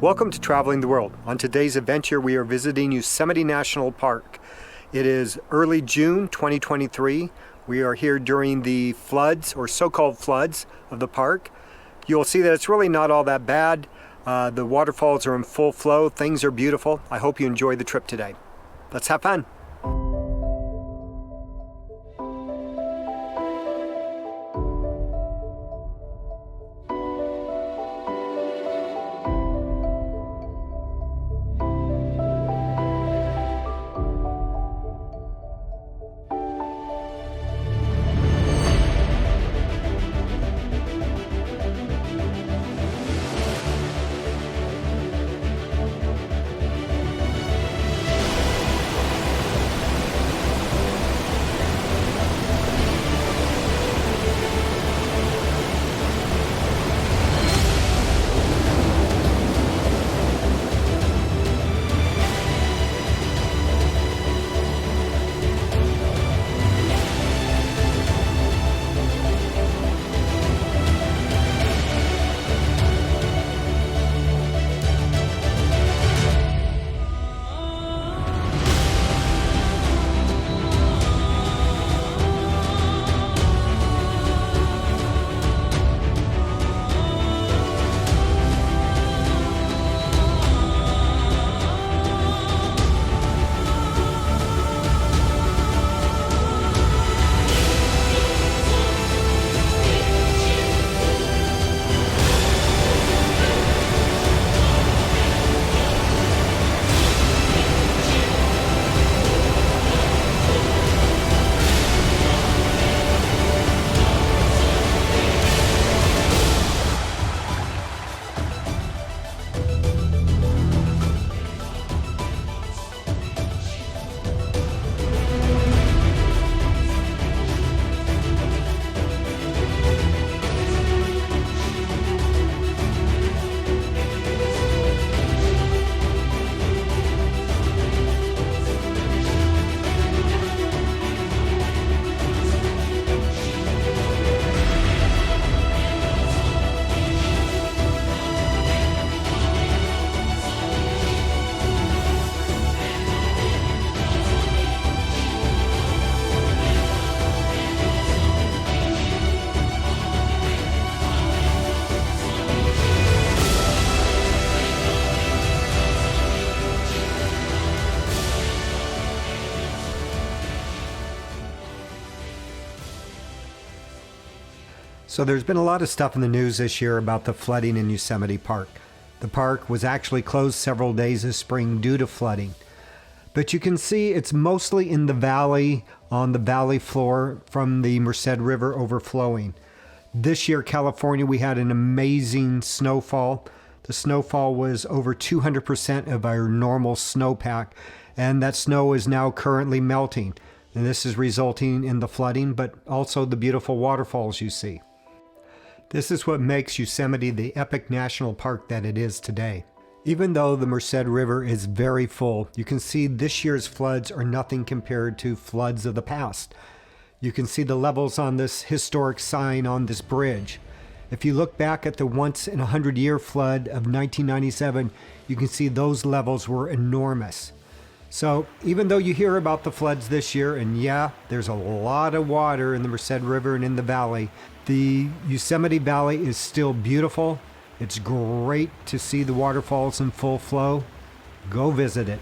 Welcome to Traveling the World. On today's adventure, we are visiting Yosemite National Park. It is early June 2023. We are here during the floods, or so-called floods, of the park. You'll see that it's really not all that bad. The waterfalls are in full flow. Things are beautiful. I hope you enjoy the trip today. Let's have fun. So there's been a lot of stuff in the news this year about the flooding in Yosemite Park. The park was actually closed several days this spring due to flooding. But you can see it's mostly in the valley, on the valley floor from the Merced River overflowing. This year, California, we had an amazing snowfall. The snowfall was over 200% of our normal snowpack, and that snow is now currently melting. And this is resulting in the flooding, but also the beautiful waterfalls you see. This is what makes Yosemite the epic national park that it is today. Even though the Merced River is very full, you can see this year's floods are nothing compared to floods of the past. You can see the levels on this historic sign on this bridge. If you look back at the once in a 100-year flood of 1997, you can see those levels were enormous. So even though you hear about the floods this year, and yeah, there's a lot of water in the Merced River and in the valley, the Yosemite Valley is still beautiful. It's great to see the waterfalls in full flow. Go visit it.